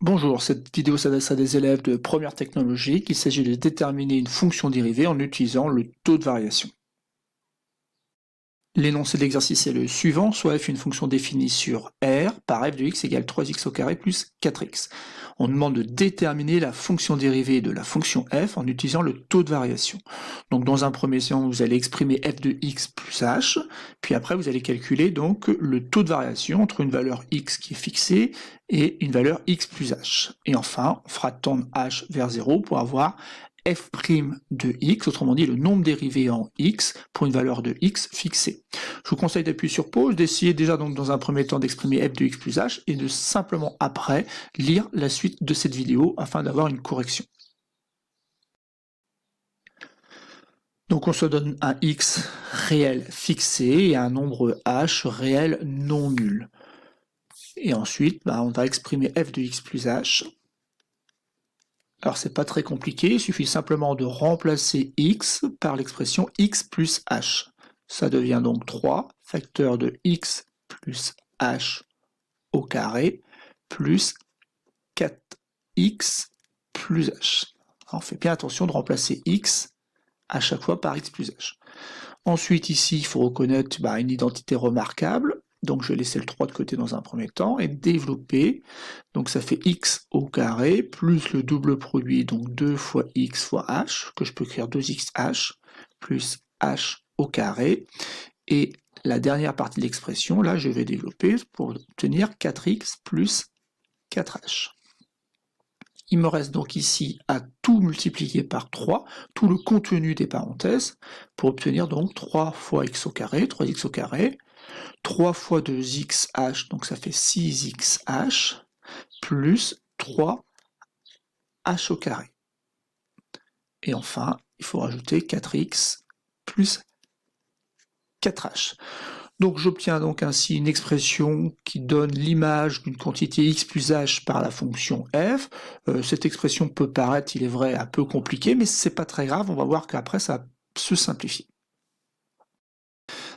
Bonjour, cette vidéo s'adresse à des élèves de première technologique. Il s'agit de déterminer une fonction dérivée en utilisant le taux de variation. L'énoncé de l'exercice est le suivant, soit f est une fonction définie sur R par f de x égale 3x au carré plus 4x. On demande de déterminer la fonction dérivée de la fonction f en utilisant le taux de variation. Donc dans un premier temps, vous allez exprimer f de x plus h, puis après vous allez calculer donc le taux de variation entre une valeur x qui est fixée et une valeur x plus h. Et enfin, on fera tendre h vers 0 pour avoir f' de x, autrement dit le nombre dérivé en x pour une valeur de x fixée. Je vous conseille d'appuyer sur pause, d'essayer déjà donc dans un premier temps d'exprimer f de x plus h et de simplement après lire la suite de cette vidéo afin d'avoir une correction. Donc on se donne un x réel fixé et un nombre h réel non nul. Et ensuite, on va exprimer f de x plus h. Alors c'est pas très compliqué, il suffit simplement de remplacer x par l'expression x plus h. Ça devient donc 3 facteur de x plus h au carré plus 4x plus h. Alors on fait bien attention de remplacer x à chaque fois par x plus h. Ensuite ici il faut reconnaître une identité remarquable, donc je vais laisser le 3 de côté dans un premier temps et développer. Donc ça fait x au carré plus le double produit, donc 2 fois x fois h, que je peux écrire 2xh, plus h au carré. Et la dernière partie de l'expression, là, je vais développer pour obtenir 4x plus 4h. Il me reste donc ici à tout multiplier par 3, tout le contenu des parenthèses, pour obtenir donc 3 fois x au carré, 3x au carré, 3 fois 2xh, donc ça fait 6xh, plus 3h au carré. Et enfin, il faut rajouter 4x plus 4h. Donc j'obtiens donc ainsi une expression qui donne l'image d'une quantité x plus h par la fonction f. Cette expression peut paraître, il est vrai, un peu compliquée, mais c'est pas très grave, on va voir qu'après ça se simplifie.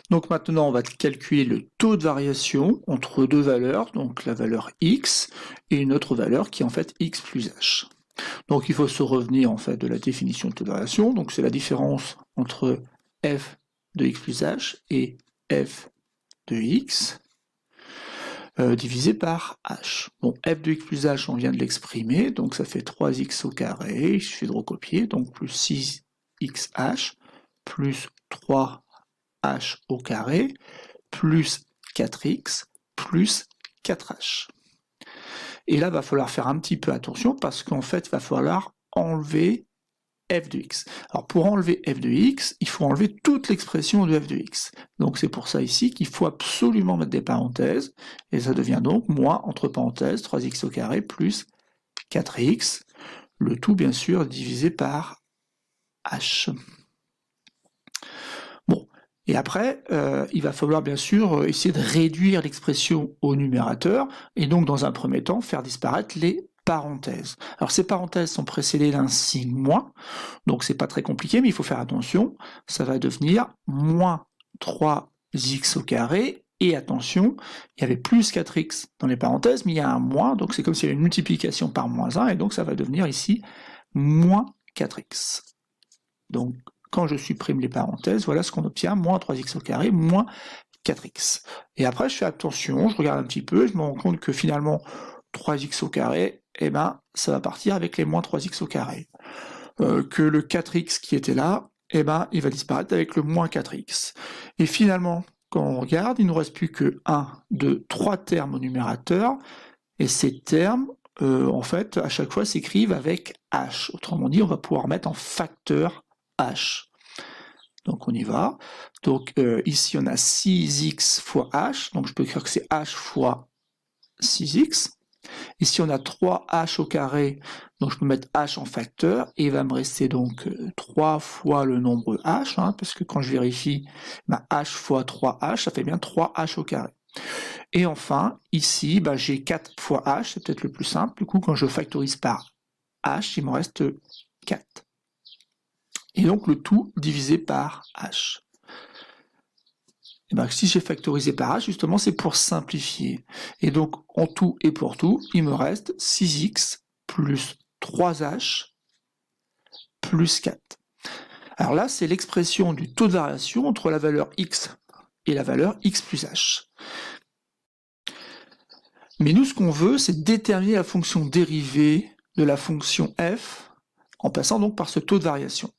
Donc maintenant, on va calculer le taux de variation entre deux valeurs, donc la valeur x et une autre valeur qui est en fait x plus h. Donc il faut se revenir en fait de la définition de taux de variation, donc c'est la différence entre f de x plus h et f de x divisé par h. Bon, f de x plus h, on vient de l'exprimer, donc ça fait 3x au carré, il suffit de recopier, donc plus 6xh, plus 3h au carré, plus 4x, plus 4h. Et là, il va falloir faire un petit peu attention, parce qu'en fait, il va falloir enlever f de x. Alors pour enlever f de x, il faut enlever toute l'expression de f de x. Donc c'est pour ça ici qu'il faut absolument mettre des parenthèses, et ça devient donc moins, entre parenthèses, 3x au carré plus 4x, le tout bien sûr divisé par h. Bon, et après, il va falloir bien sûr essayer de réduire l'expression au numérateur, et donc dans un premier temps, faire disparaître les parenthèses. Alors ces parenthèses sont précédées d'un signe moins, donc c'est pas très compliqué, mais il faut faire attention, ça va devenir moins 3x au carré, et attention, il y avait plus 4x dans les parenthèses, mais il y a un moins, donc c'est comme s'il y avait une multiplication par moins 1, et donc ça va devenir ici moins 4x. Donc quand je supprime les parenthèses, voilà ce qu'on obtient, moins 3x au carré, moins 4x. Et après je fais attention, je regarde un petit peu, je me rends compte que finalement 3x au carré, ça va partir avec les moins 3x au carré. Que le 4x qui était là, il va disparaître avec le moins 4x. Et finalement, quand on regarde, il ne nous reste plus que 1, 2, 3 termes au numérateur, et ces termes, en fait, à chaque fois s'écrivent avec h. Autrement dit, on va pouvoir mettre en facteur h. Donc on y va. Donc ici, on a 6x fois h, donc je peux écrire que c'est h fois 6x. Ici, on a 3h au carré, donc je peux mettre h en facteur, et il va me rester donc 3 fois le nombre h, parce que quand je vérifie, h fois 3h, ça fait bien 3h au carré. Et enfin, ici, j'ai 4 fois h, c'est peut-être le plus simple, du coup, quand je factorise par h, il me reste 4. Et donc le tout divisé par h. Et ben, si j'ai factorisé par h, justement, c'est pour simplifier. Et donc, en tout et pour tout, il me reste 6x plus 3h plus 4. Alors là, c'est l'expression du taux de variation entre la valeur x et la valeur x plus h. Mais nous, ce qu'on veut, c'est déterminer la fonction dérivée de la fonction f en passant donc par ce taux de variation.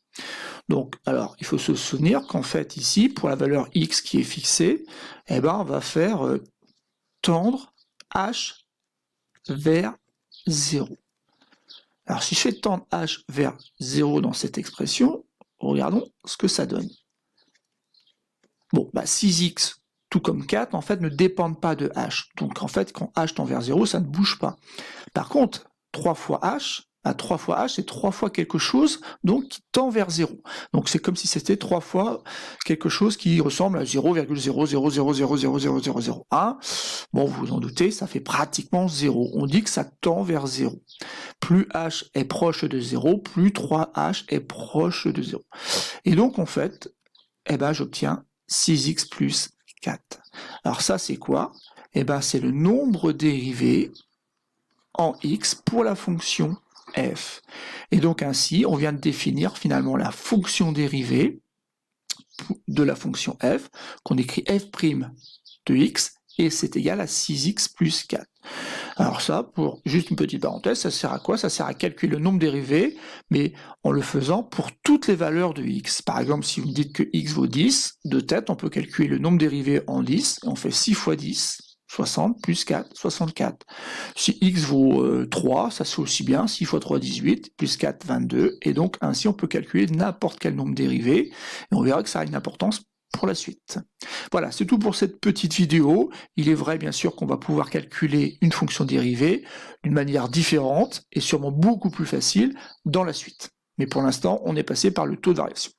Donc, alors, il faut se souvenir qu'en fait, ici, pour la valeur x qui est fixée, eh ben, on va faire tendre h vers 0. Alors, si je fais tendre h vers 0 dans cette expression, regardons ce que ça donne. Bon, 6x, tout comme 4, en fait, ne dépendent pas de h. Donc, en fait, quand h tend vers 0, ça ne bouge pas. Par contre, 3 fois h, 3 fois h, c'est 3 fois quelque chose donc qui tend vers 0. Donc c'est comme si c'était 3 fois quelque chose qui ressemble à 0,000000001. Bon, vous vous en doutez, ça fait pratiquement 0. On dit que ça tend vers 0. Plus h est proche de 0, plus 3h est proche de 0. Et donc en fait, eh ben, j'obtiens 6x plus 4. Alors ça c'est quoi? Eh ben, c'est le nombre dérivé en x pour la fonction f. Et donc ainsi, on vient de définir finalement la fonction dérivée de la fonction f, qu'on écrit f' de x, et c'est égal à 6x plus 4. Alors ça, pour juste une petite parenthèse, ça sert à quoi? Ça sert à calculer le nombre dérivé, mais en le faisant pour toutes les valeurs de x. Par exemple, si vous me dites que x vaut 10, de tête, on peut calculer le nombre dérivé en 10, et on fait 6 fois 10, 60, plus 4, 64. Si x vaut 3, ça se fait aussi bien, 6 fois 3, 18, plus 4, 22, et donc ainsi on peut calculer n'importe quel nombre dérivé, et on verra que ça a une importance pour la suite. Voilà, c'est tout pour cette petite vidéo. Il est vrai bien sûr qu'on va pouvoir calculer une fonction dérivée d'une manière différente, et sûrement beaucoup plus facile dans la suite. Mais pour l'instant, on est passé par le taux de variation.